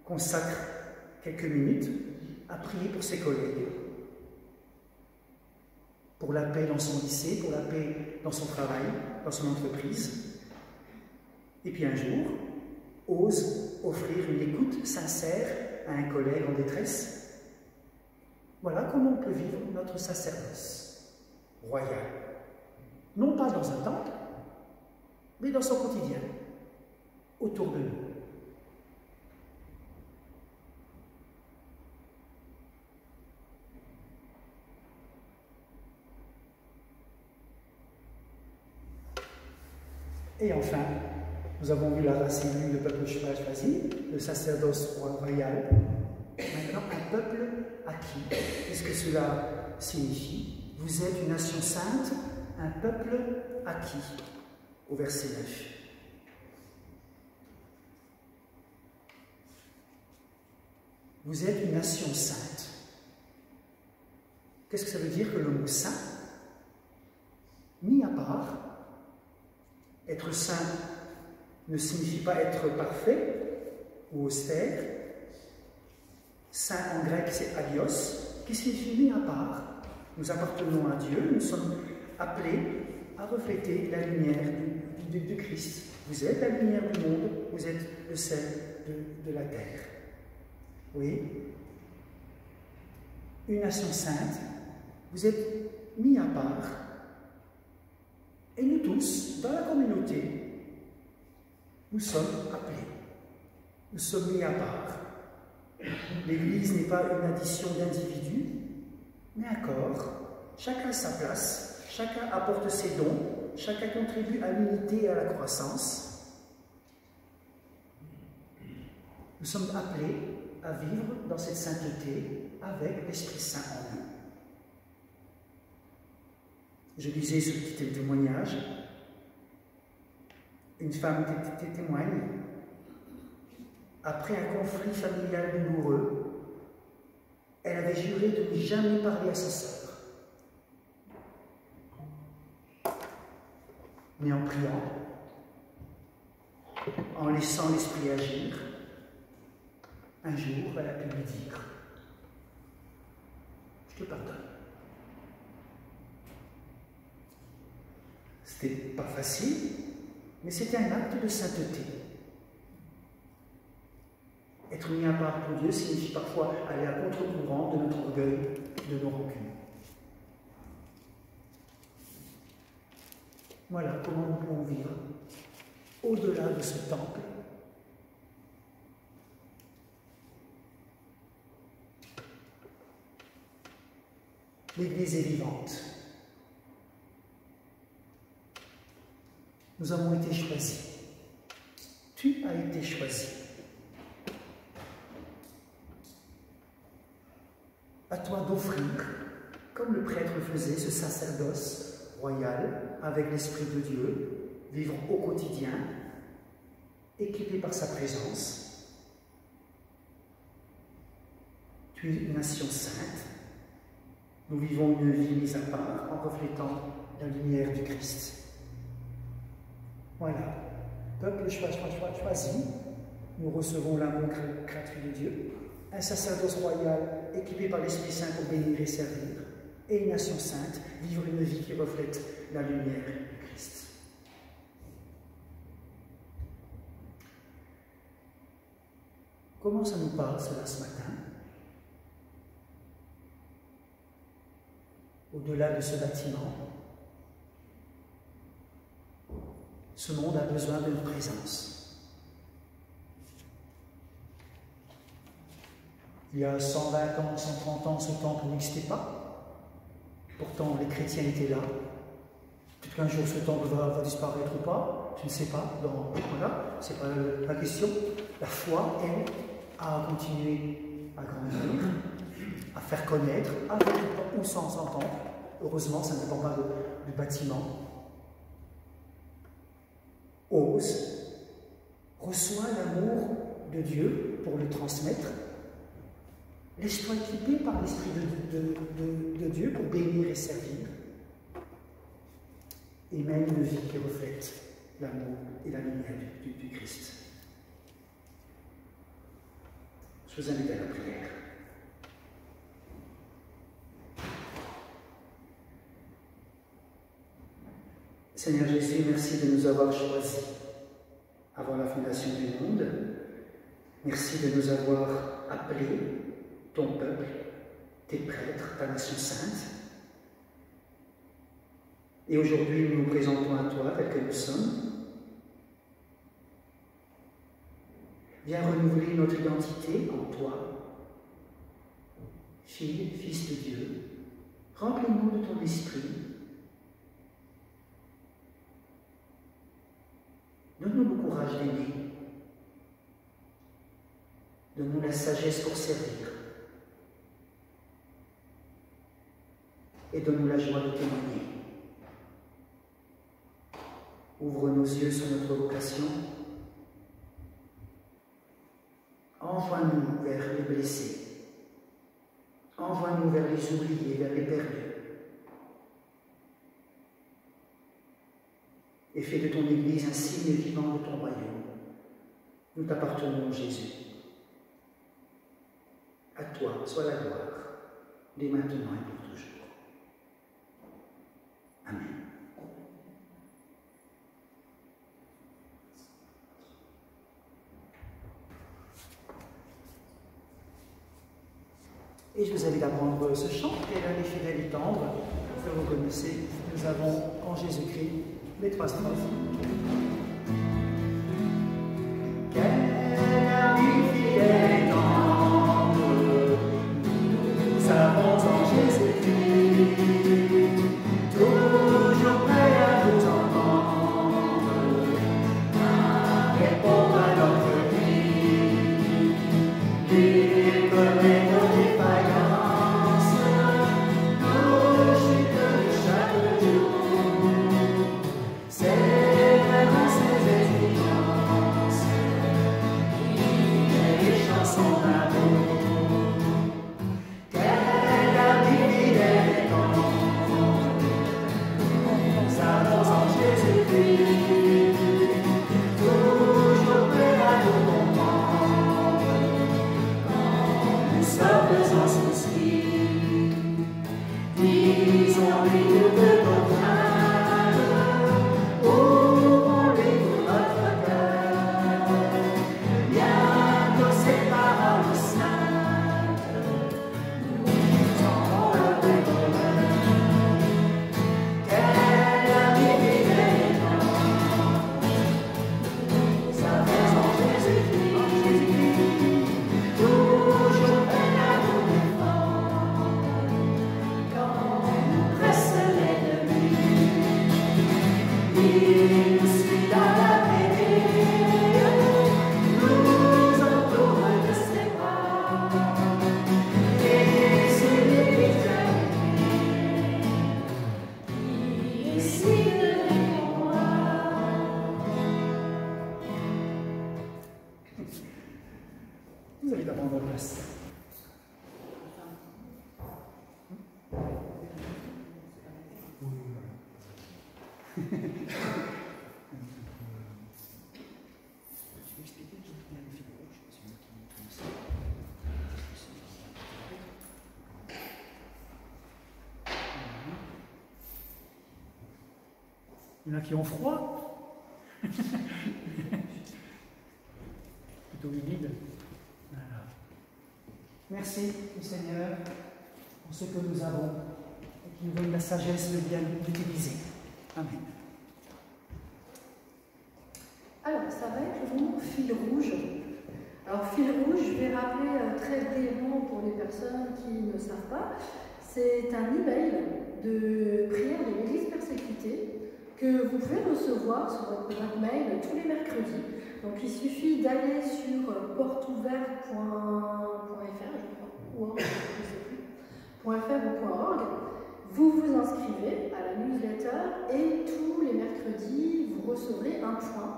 consacre quelques minutes à prier pour ses collègues, pour la paix dans son lycée, pour la paix dans son travail, dans son entreprise, et puis un jour, ose offrir une écoute sincère à un collègue en détresse. Voilà comment on peut vivre notre sacerdoce royal. Non pas dans un temple, mais dans son quotidien, autour de nous. Et enfin, nous avons vu la race élue, le peuple choisi, le sacerdoce royal. Maintenant, un peuple acquis. Qu'est-ce que cela signifie? Vous êtes une nation sainte, un peuple acquis. Au verset 9. Vous êtes une nation sainte. Qu'est-ce que ça veut dire que le mot saint? Mis à part, être saint ne signifie pas être parfait ou austère. Saint en grec, c'est agios, qui signifie mis à part. Nous appartenons à Dieu, nous sommes appelés à refléter la lumière du Christ. Vous êtes la lumière du monde, vous êtes le sel de la terre. Oui. Une nation sainte, vous êtes mis à part. Et nous tous, dans la communauté, nous sommes appelés. Nous sommes mis à part. L'Église n'est pas une addition d'individus, mais un corps. Chacun a sa place, chacun apporte ses dons, chacun contribue à l'unité et à la croissance. Nous sommes appelés à vivre dans cette sainteté avec l'Esprit Saint en nous. Je lisais ce petit témoignage. Une femme témoigne. Après un conflit familial douloureux, elle avait juré de ne jamais parler à sa sœur. Mais en priant, en laissant l'esprit agir, un jour, elle a pu lui dire « Je te pardonne ». C'était pas facile, mais c'était un acte de sainteté. Être mis à part pour Dieu signifie parfois aller à contre-courant de notre orgueil, de nos rancunes. Voilà comment nous pouvons vivre au-delà de ce temple. L'Église est vivante. Nous avons été choisis. Tu as été choisi. À toi d'offrir, comme le prêtre faisait, ce sacerdoce royal avec l'Esprit de Dieu, vivre au quotidien, équipé par sa présence. Tu es une nation sainte. Nous vivons une vie mise à part en reflétant la lumière du Christ. Voilà, peuple choisi, nous recevons l'amour gratuit de Dieu, un sacerdoce royal équipé par l'Esprit Saint pour bénir et servir, et une nation sainte, vivre une vie qui reflète la lumière du Christ. Comment ça nous parle cela ce matin? Au-delà de ce bâtiment, ce monde a besoin de notre présence. Il y a 120 ans, 130 ans, ce temple n'existait pas. Pourtant, les chrétiens étaient là. Peut-être qu'un jour, ce temple va disparaître ou pas. Je ne sais pas. Voilà, ce n'est pas la question. La foi, elle, a continué à grandir, à faire connaître, avec ou sans temple. Heureusement, ça ne dépend pas du bâtiment. Ose, reçois l'amour de Dieu pour le transmettre, laisse-toi équiper par l'Esprit de Dieu pour bénir et servir, et mène une vie qui reflète l'amour et la lumière du Christ. Je vous invite à la prière. Seigneur Jésus, merci de nous avoir choisis avant la fondation du monde. Merci de nous avoir appelés, ton peuple, tes prêtres, ta nation sainte. Et aujourd'hui, nous nous présentons à toi tel que nous sommes. Viens renouveler notre identité en toi. Fille, fils de Dieu, remplis-nous de ton esprit. Donne-nous le courage d'aimer. Donne-nous la sagesse pour servir. Et donne-nous la joie de témoigner. Ouvre nos yeux sur notre vocation. Envoie-nous vers les blessés. Envoie-nous vers les oubliés, vers les perdus. Et fais de ton Église un signe vivant de ton royaume. Nous t'appartenons, Jésus. À toi soit la gloire, dès maintenant et pour toujours. Amen. Et je vous invite à prendre ce chant, qui est l'un des fidèles et tendres, que vous connaissez. Nous avons en Jésus-Christ les 3 strophes. Vous allez prendre place. Il y en a qui ont froid. Plutôt humide. Voilà. Merci au Seigneur pour ce que nous avons et qui nous donne la sagesse de bien l'utiliser. Amen. Alors, ça va être le mot fil rouge. Alors, fil rouge, je vais rappeler très brièvement pour les personnes qui ne savent pas, c'est un email de prière de l'Église persécutée que vous pouvez recevoir sur votre boîte mail tous les mercredis. Donc il suffit d'aller sur porteouverte.fr, je crois, ou .org, je ne sais plus, .fr ou .org. Vous vous inscrivez à la newsletter et tous les mercredis, vous recevrez un point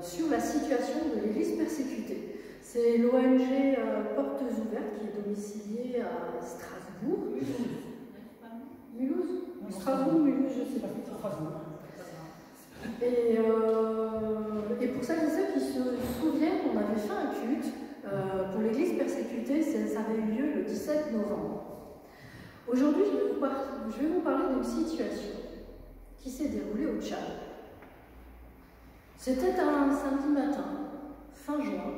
sur la situation de l'Église persécutée. C'est l'ONG Portes Ouvertes qui est domiciliée à Strasbourg. Mulhouse. Strasbourg, Mulhouse, je ne sais pas. Et pour celles et ceux qui se souviennent, on avait fait un culte pour l'Église persécutée, ça avait eu lieu le 17 novembre. Aujourd'hui, je vais vous parler d'une situation qui s'est déroulée au Tchad. C'était un samedi matin, fin juin,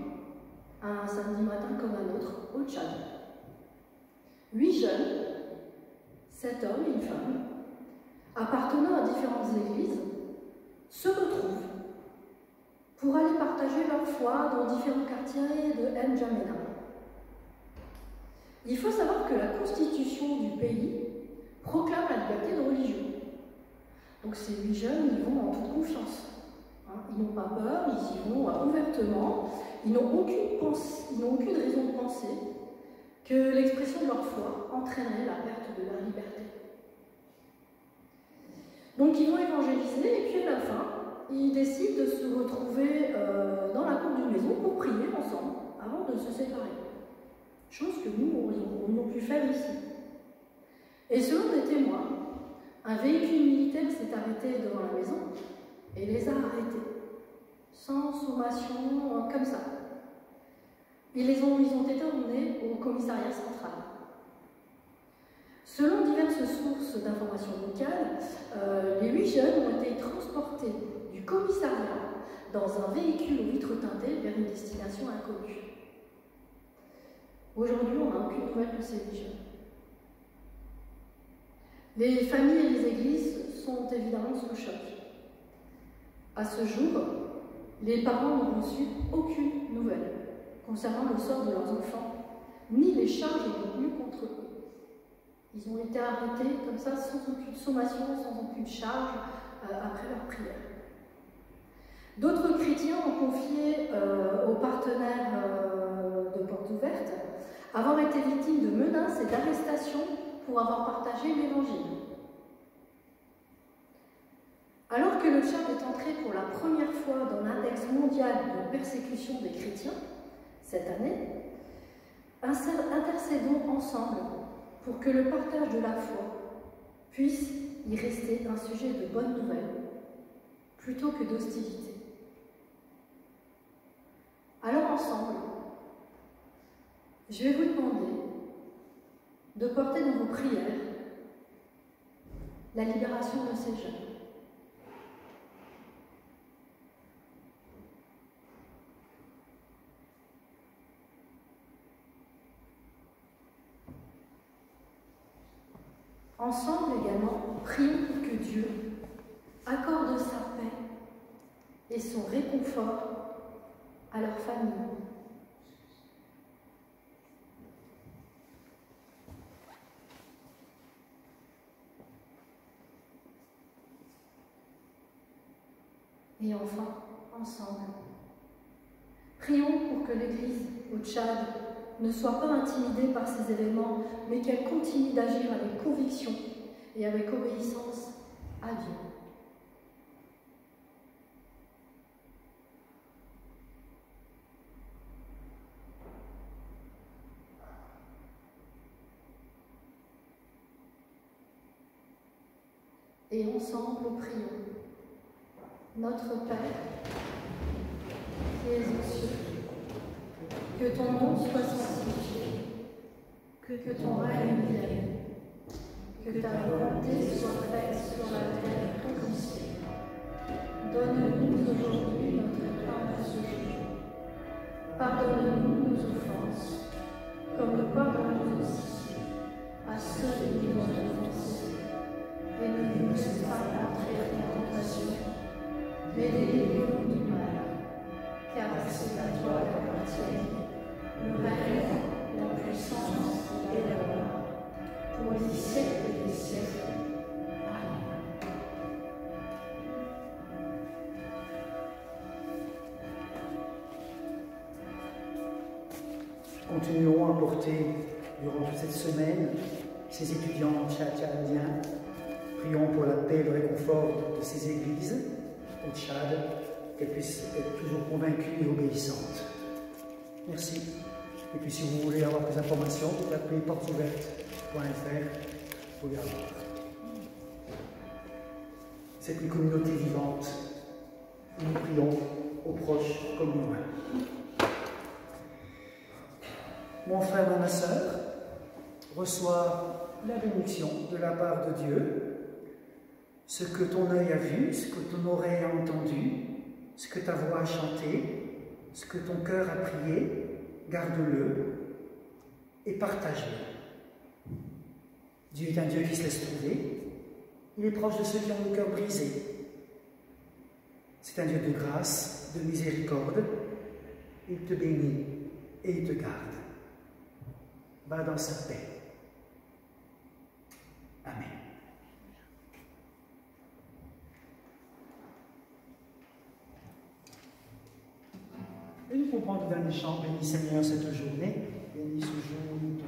un samedi matin comme un autre, au Tchad. 8 jeunes, 7 hommes et une femme, appartenant à différentes églises, se retrouvent pour aller partager leur foi dans différents quartiers de N'Djamena. Il faut savoir que la constitution du pays proclame la liberté de religion. Donc ces 8 jeunes, ils vont en toute confiance. Ils n'ont pas peur, ils y vont ouvertement, ils n'ont aucune raison de penser que l'expression de leur foi entraînerait la perte de leur liberté. Donc ils vont évangéliser et puis à la fin, ils décident de se retrouver dans la cour d'une maison pour prier ensemble avant de se séparer. Chose que nous aurions pu faire ici. Et selon des témoins, un véhicule militaire s'est arrêté devant la maison et les a arrêtés, sans sommation, comme ça. Ils ont été emmenés au commissariat central. Selon diverses sources d'informations locales, les 8 jeunes ont été transportés du commissariat dans un véhicule aux vitres teintées vers une destination inconnue. Aujourd'hui, on n'a aucune nouvelle de ces jeunes. Les familles et les églises sont évidemment sous le choc. À ce jour, les parents n'ont reçu aucune nouvelle concernant le sort de leurs enfants, ni les charges retenues contre eux. Ils ont été arrêtés comme ça, sans aucune sommation, sans aucune charge, après leur prière. D'autres chrétiens ont confié aux partenaires de Portes Ouvertes avoir été victimes de menaces et d'arrestations pour avoir partagé l'Évangile. Alors que le Tchad est entré pour la première fois dans l'index mondial de persécution des chrétiens, cette année, intercédons ensemble pour que le partage de la foi puisse y rester un sujet de bonne nouvelle, plutôt que d'hostilité. Alors ensemble, je vais vous demander de porter dans vos prières la libération de ces jeunes. Ensemble également, prions pour que Dieu accorde sa paix et son réconfort à leur famille. Et enfin, ensemble, prions pour que l'Église au Tchad ne soit pas intimidée par ces événements, mais qu'elle continue d'agir avec conviction et avec obéissance à Dieu. Et ensemble, prions. Notre Père, qui es aux cieux, que ton nom soit sanctifié, que ton règne vienne, que ta volonté soit faite sur la terre comme au ciel. Donne-nous aujourd'hui notre pain de ce jour. Pardonne-nous nos offenses, comme nous pardonnons aussi à ceux qui nous ont offensés. Et ne nous laisse pas entrer en tentation, mais délivre-nous du mal, car c'est à toi qu'appartiennent le règne, la puissance et la gloire, pour les siècles des siècles. Amen. Continuerons à porter durant toute cette semaine ces étudiants tchadiens. Prions pour la paix et le réconfort de ces églises au Tchad, qu'elles puissent être toujours convaincues et obéissantes. Merci. Et puis si vous voulez avoir plus d'informations, vous appelez portesouvertes.fr, vous pouvez avoir. C'est une communauté vivante. Nous prions aux proches comme nous loin. Mon frère, ma sœur, reçois la bénédiction de la part de Dieu. Ce que ton œil a vu, ce que ton oreille a entendu, ce que ta voix a chanté, ce que ton cœur a prié, garde-le et partage-le. Dieu est un Dieu qui se laisse trouver. Il est proche de ceux qui ont le cœur brisé. C'est un Dieu de grâce, de miséricorde. Il te bénit et il te garde. Va dans sa paix. Amen. Et nous pouvons prendre le dernier chant. Bénis Seigneur cette journée. Bénis ce jour où nous te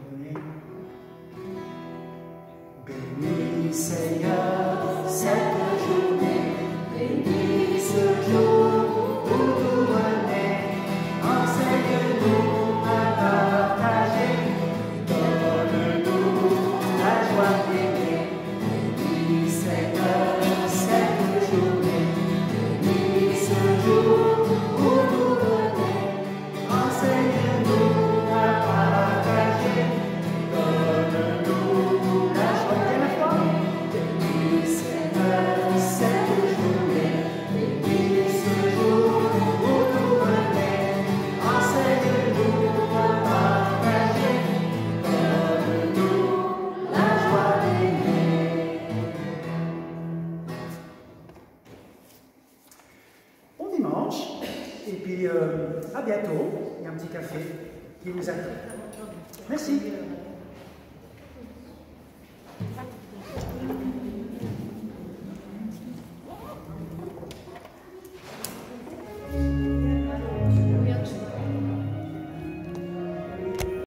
bénis Seigneur cette journée. Bénis ce jour où nous venons. Enseigne-nous à partager. Donne-nous la joie d'aimer. Bénis Seigneur cette journée. Bénis ce jour où nous venons. Enseigne-nous à partager, donne-nous la joie de la foi. Bénis Seigneur. à bientôt. Il y a un petit café qui vous attend. Merci.